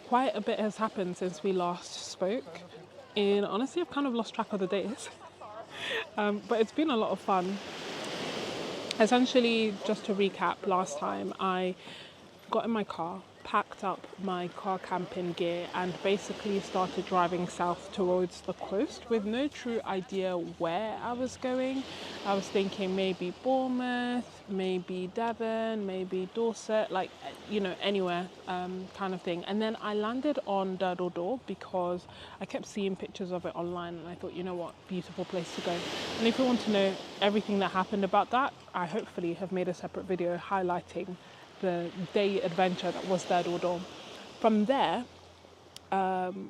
quite a bit has happened since we last spoke. And honestly, I've kind of lost track of the days. But it's been a lot of fun. Essentially, just to recap, last time I got in my car, packed up my car camping gear, and basically started driving south towards the coast with no true idea where I was going. I was thinking maybe Bournemouth, maybe Devon, maybe Dorset, like, you know, anywhere kind of thing. And then I landed on Durdle Door because I kept seeing pictures of it online, and I thought, you know what, beautiful place to go. And if you want to know everything that happened about that, I hopefully have made a separate video highlighting the day adventure that was Durdle Door. From there, oh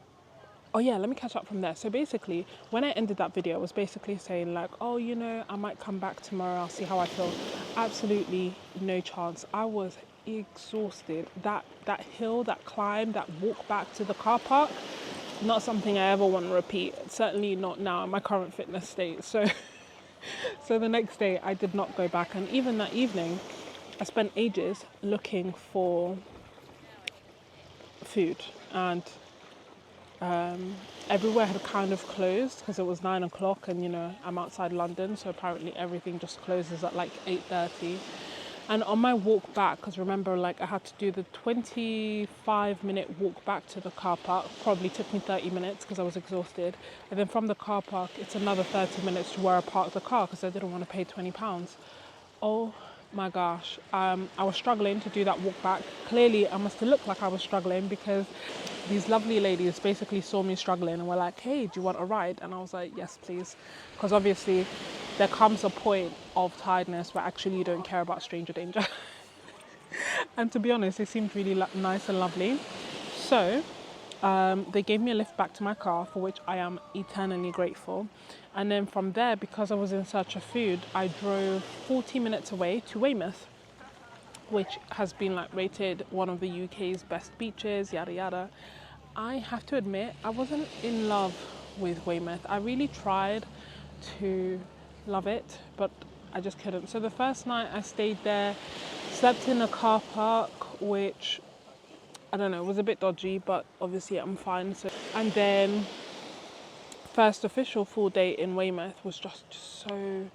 yeah, let me catch up from there. So basically, when I ended that video, I was basically saying like, oh, you know, I might come back tomorrow, I'll see how I feel. Absolutely no chance. I was exhausted. That hill, that climb, that walk back to the car park, not something I ever want to repeat. Certainly not now in my current fitness state. So the next day I did not go back, and even that evening I spent ages looking for food, and everywhere had kind of closed because it was 9 o'clock, and you know, I'm outside London, so apparently everything just closes at like 8:30. And on my walk back, because remember, like, I had to do the 25-minute walk back to the car park, probably took me 30 minutes because I was exhausted. And then from the car park, it's another 30 minutes to where I parked the car because I didn't want to pay £20. Oh my gosh, I was struggling to do that walk back. Clearly, I must have looked like I was struggling because these lovely ladies basically saw me struggling and were like, hey, do you want a ride? And I was like, yes, please. Because obviously there comes a point of tiredness where actually you don't care about stranger danger. And to be honest, they seemed really nice and lovely. So they gave me a lift back to my car, for which I am eternally grateful. And then from there, because I was in search of food, I drove 40 minutes away to Weymouth, which has been like rated one of the UK's best beaches, yada yada. I have to admit, I wasn't in love with Weymouth. I really tried to love it, but I just couldn't. So the first night I stayed there, slept in a car park, which, I don't know, was a bit dodgy, but obviously I'm fine. So, and then first official full day in Weymouth was just so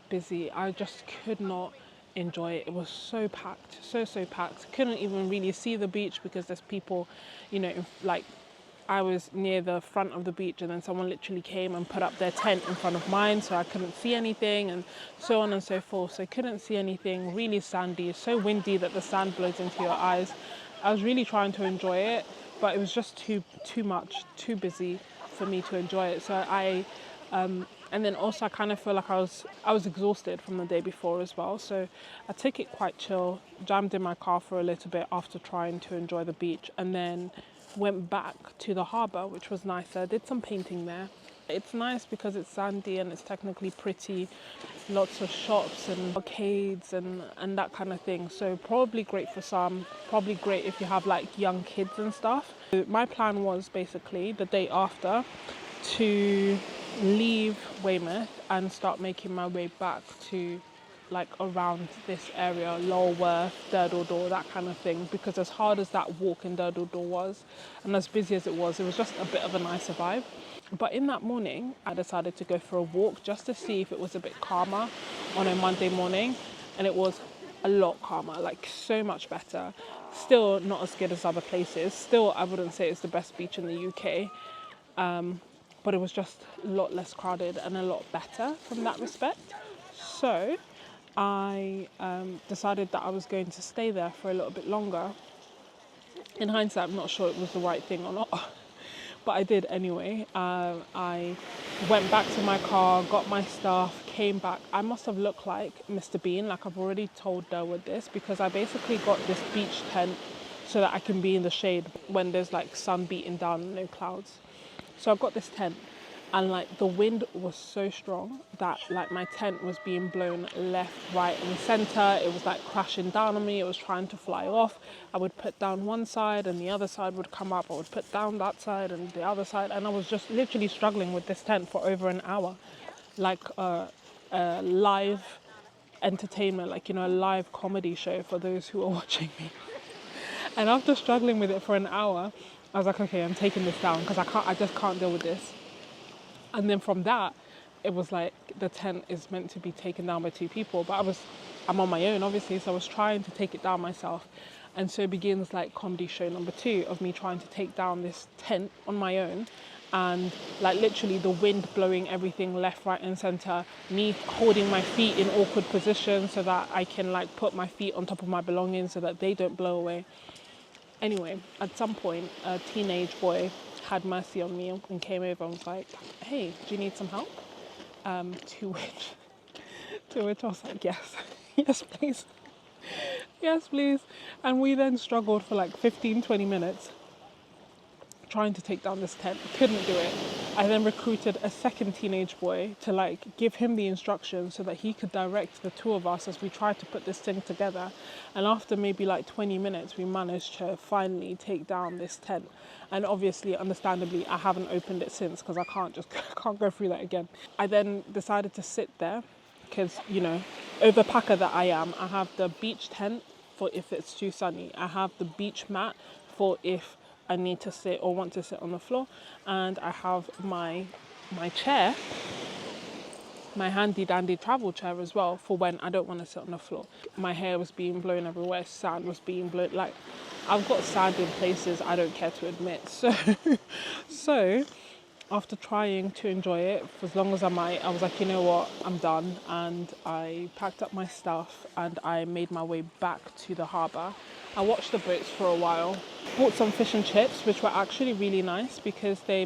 busy. I just could not enjoy it. It was so packed, so packed. Couldn't even really see the beach because there's people, you know, like, I was near the front of the beach and then someone literally came and put up their tent in front of mine, so I couldn't see anything, and so on and so forth. So I couldn't see anything, really sandy, so windy that the sand blows into your eyes. I was really trying to enjoy it, but it was just too much, too busy for me to enjoy it. So and then also I kind of feel like I was exhausted from the day before as well. So I took it quite chill, jammed in my car for a little bit after trying to enjoy the beach, and then went back to the harbour, which was nicer. Did some painting there. It's nice because it's sandy and it's technically pretty. Lots of shops and arcades and that kind of thing. So probably great for some, probably great if you have like young kids and stuff. My plan was basically the day after to leave Weymouth and start making my way back to like around this area, Lulworth, Durdle Door, that kind of thing, because as hard as that walk in Durdle Door was and as busy as it was just a bit of a nicer vibe. But in that morning I decided to go for a walk just to see if it was a bit calmer on a Monday morning, and it was a lot calmer, like so much better. Still not as good as other places, still I wouldn't say it's the best beach in the UK, but it was just a lot less crowded and a lot better from that respect. So I decided that I was going to stay there for a little bit longer. In hindsight, I'm not sure it was the right thing or not, but I did anyway. I went back to my car, got my stuff, came back. I must have looked like Mr. Bean, like I've already told Derwood this, because I basically got this beach tent so that I can be in the shade when there's like sun beating down and no clouds. So I got this tent, and like the wind was so strong that like my tent was being blown left, right and centre. It was like crashing down on me. It was trying to fly off. I would put down one side and the other side would come up. I would put down that side and the other side, and I was just literally struggling with this tent for over an hour, like a live entertainment, like, you know, a live comedy show for those who are watching me. And after struggling with it for an hour, I was like, okay, I'm taking this down because I just can't deal with this. And then from that, it was like the tent is meant to be taken down by 2 people, but I'm on my own, obviously, so I was trying to take it down myself. And so begins like comedy show number 2 of me trying to take down this tent on my own, and like literally the wind blowing everything left, right, and center. Me holding my feet in awkward positions so that I can like put my feet on top of my belongings so that they don't blow away. Anyway, at some point, a teenage boy had mercy on me and came over and was like, "Hey, do you need some help?" To which, to which I was like, "Yes, yes, please, yes, please." And we then struggled for like 15, 20 minutes trying to take down this tent. Couldn't do it. I then recruited a second teenage boy to like give him the instructions so that he could direct the 2 of us as we tried to put this thing together. And after maybe like 20 minutes, we managed to finally take down this tent. And obviously, understandably, I haven't opened it since because I can't go through that again. I then decided to sit there because, you know, overpacker that I am, I have the beach tent for if it's too sunny. I have the beach mat for if I need to sit or want to sit on the floor, and I have my chair, my handy dandy travel chair as well for when I don't want to sit on the floor. My hair was being blown everywhere, sand was being blown, like I've got sand in places I don't care to admit. So after trying to enjoy it for as long as I might, I was like, you know what, I'm done. And I packed up my stuff and I made my way back to the harbour. I watched the boats for a while, bought some fish and chips, which were actually really nice because they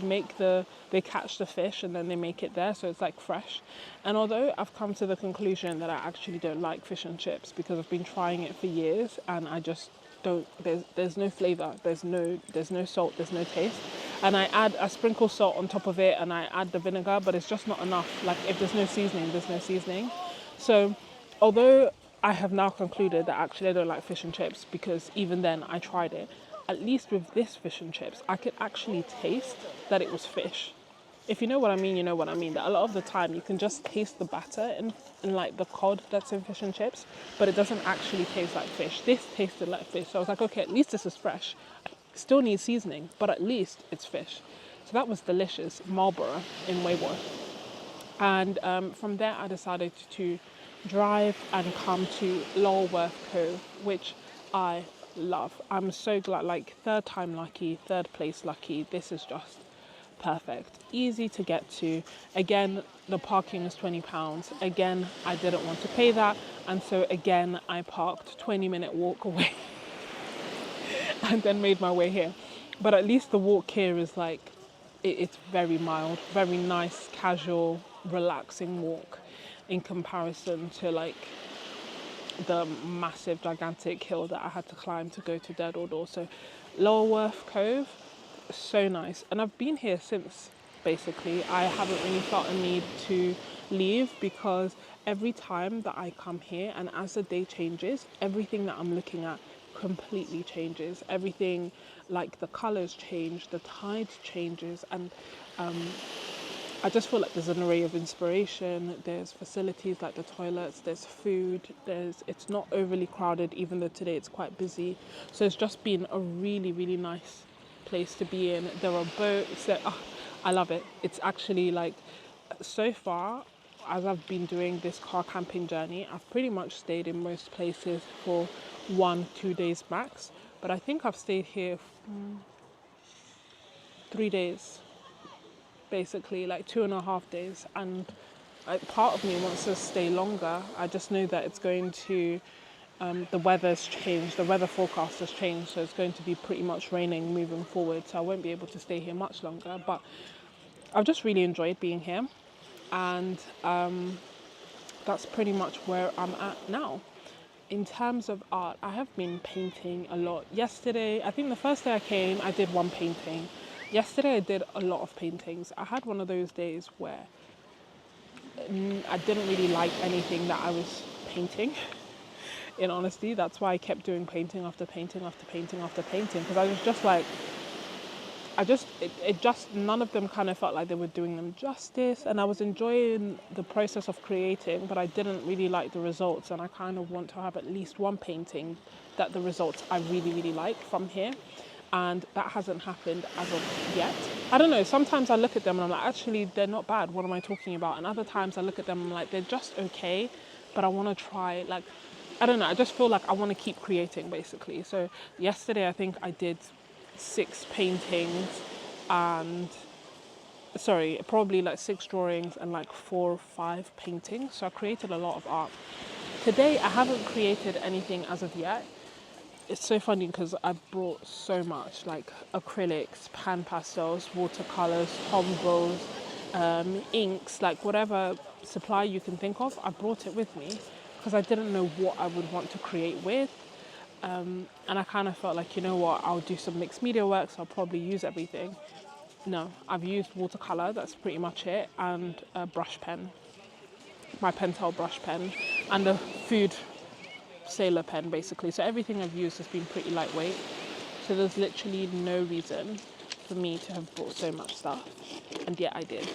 catch the fish and then they make it there, so it's like fresh. And although I've come to the conclusion that I actually don't like fish and chips because I've been trying it for years and I just don't, there's no flavour, there's no salt, there's no taste. And I sprinkle salt on top of it and I add the vinegar, but it's just not enough. Like if there's no seasoning, there's no seasoning. So although I have now concluded that actually I don't like fish and chips because even then I tried it, at least with this fish and chips, I could actually taste that it was fish. If you know what I mean, you know what I mean. That a lot of the time you can just taste the batter in like the cod that's in fish and chips, but it doesn't actually taste like fish. This tasted like fish. So I was like, okay, at least this is fresh. Still needs seasoning, but at least it's fish. So that was delicious. Marlborough in Wayworth. And from there I decided to drive and come to Lulworth Cove, which I love. I'm so glad, like third time lucky, third place lucky. This is just perfect. Easy to get to. Again, the parking is £20. Again, I didn't want to pay that. And so again, I parked 20-minute walk away and then made my way here. But at least the walk here is like, it's very mild, very nice, casual, relaxing walk in comparison to like the massive gigantic hill that I had to climb to go to Durdle Door. So Lulworth Cove, so nice. And I've been here since, basically. I haven't really felt a need to leave because every time that I come here and as the day changes, everything that I'm looking at completely changes. Everything, like the colours change, the tide changes, and I just feel like there's an array of inspiration. There's facilities like the toilets, there's food, it's not overly crowded, even though today it's quite busy. So it's just been a really, really nice place to be in. There are boats, I love it. It's actually like, so far, as I've been doing this car camping journey, I've pretty much stayed in most places for 1-2 days max. But I think I've stayed here 3 days. Basically like 2.5 days, and part of me wants to stay longer. I just know that it's going to the weather's changed, the weather forecast has changed, so it's going to be pretty much raining moving forward, so I won't be able to stay here much longer. But I've just really enjoyed being here, and that's pretty much where I'm at now. In terms of art, I have been painting a lot. Yesterday, I think the first day I came, I did one painting. Yesterday I did a lot of paintings. I had one of those days where I didn't really like anything that I was painting, in honesty. That's why I kept doing painting after painting after painting after painting, because I was just like, it just, none of them kind of felt like they were doing them justice. And I was enjoying the process of creating, but I didn't really like the results. And I kind of want to have at least one painting that the results I really, really like from here. And that hasn't happened as of yet. I don't know, sometimes I look at them and I'm like, actually, they're not bad. What am I talking about? And other times I look at them and I'm like, they're just okay, but I want to try, like, I don't know, I just feel like I want to keep creating, basically. So yesterday, I think I did 6 paintings and, sorry, probably like 6 drawings and like 4 or 5 paintings. So I created a lot of art. Today, I haven't created anything as of yet. It's so funny because I brought so much, like acrylics, pan pastels, watercolors, Tombows, inks, like whatever supply you can think of. I brought it with me because I didn't know what I would want to create with. And I kind of felt like, you know what, I'll do some mixed media work, so I'll probably use everything. No, I've used watercolor, that's pretty much it, and a brush pen, my Pentel brush pen, and a food sailor pen, basically. So everything I've used has been pretty lightweight. So there's literally no reason for me to have brought so much stuff, and yet I did.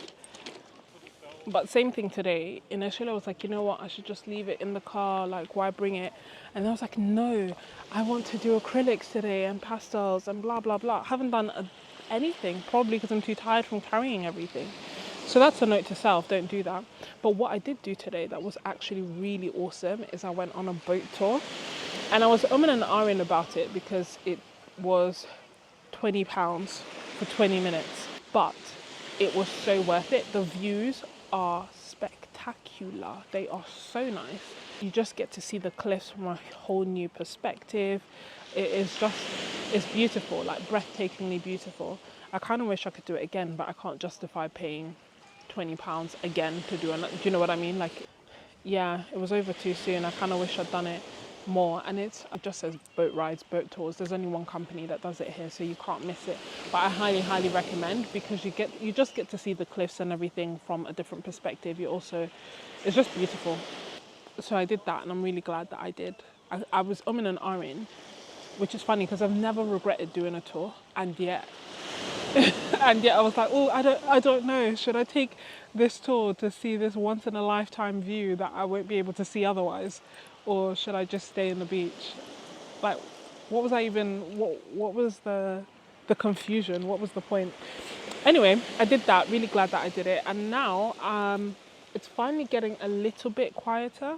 But same thing today. Initially I was like, you know what, I should just leave it in the car, like why bring it? And then I was like, no, I want to do acrylics today and pastels and blah blah blah. I haven't done anything, probably because I'm too tired from carrying everything. So that's a note to self, don't do that. But what I did do today that was actually really awesome is I went on a boat tour. And I was umming and ahhing about it because it was £20 for 20 minutes. But it was so worth it. The views are spectacular. They are so nice. You just get to see the cliffs from a whole new perspective. It's beautiful, like breathtakingly beautiful. I kind of wish I could do it again, but I can't justify paying £20 again to do it. Do you know what I mean? Like, yeah, it was over too soon. I kind of wish I'd done it more. And it just says boat rides, boat tours. There's only one company that does it here, so you can't miss it. But I highly, highly recommend, because you just get to see the cliffs and everything from a different perspective. It's just beautiful. So I did that, and I'm really glad that I did. I was umming and ahhing, which is funny because I've never regretted doing a tour, and yet I was like, oh, I don't know. Should I take this tour to see this once in a lifetime view that I won't be able to see otherwise, or should I just stay in the beach? Like, what was the confusion? What was the point? Anyway, I did that. Really glad that I did it, and now it's finally getting a little bit quieter.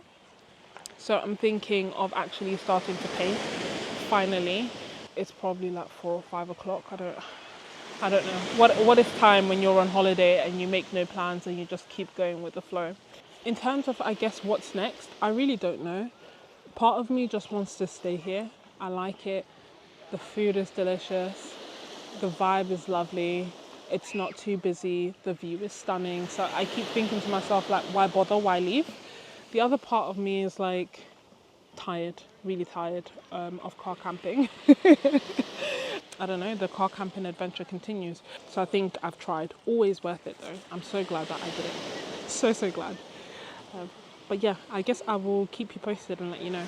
So I'm thinking of actually starting to paint. Finally, it's probably like 4 or 5 o'clock. I don't know. What is time when you're on holiday and you make no plans and you just keep going with the flow? In terms of, I guess, what's next, I really don't know. Part of me just wants to stay here. I like it. The food is delicious. The vibe is lovely. It's not too busy. The view is stunning. So I keep thinking to myself, like, why bother? Why leave? The other part of me is like tired, really tired of car camping. I don't know, the car camping adventure continues. So I think I've tried. Always worth it though. I'm so glad that I did it. So glad. But yeah, I guess I will keep you posted and let you know.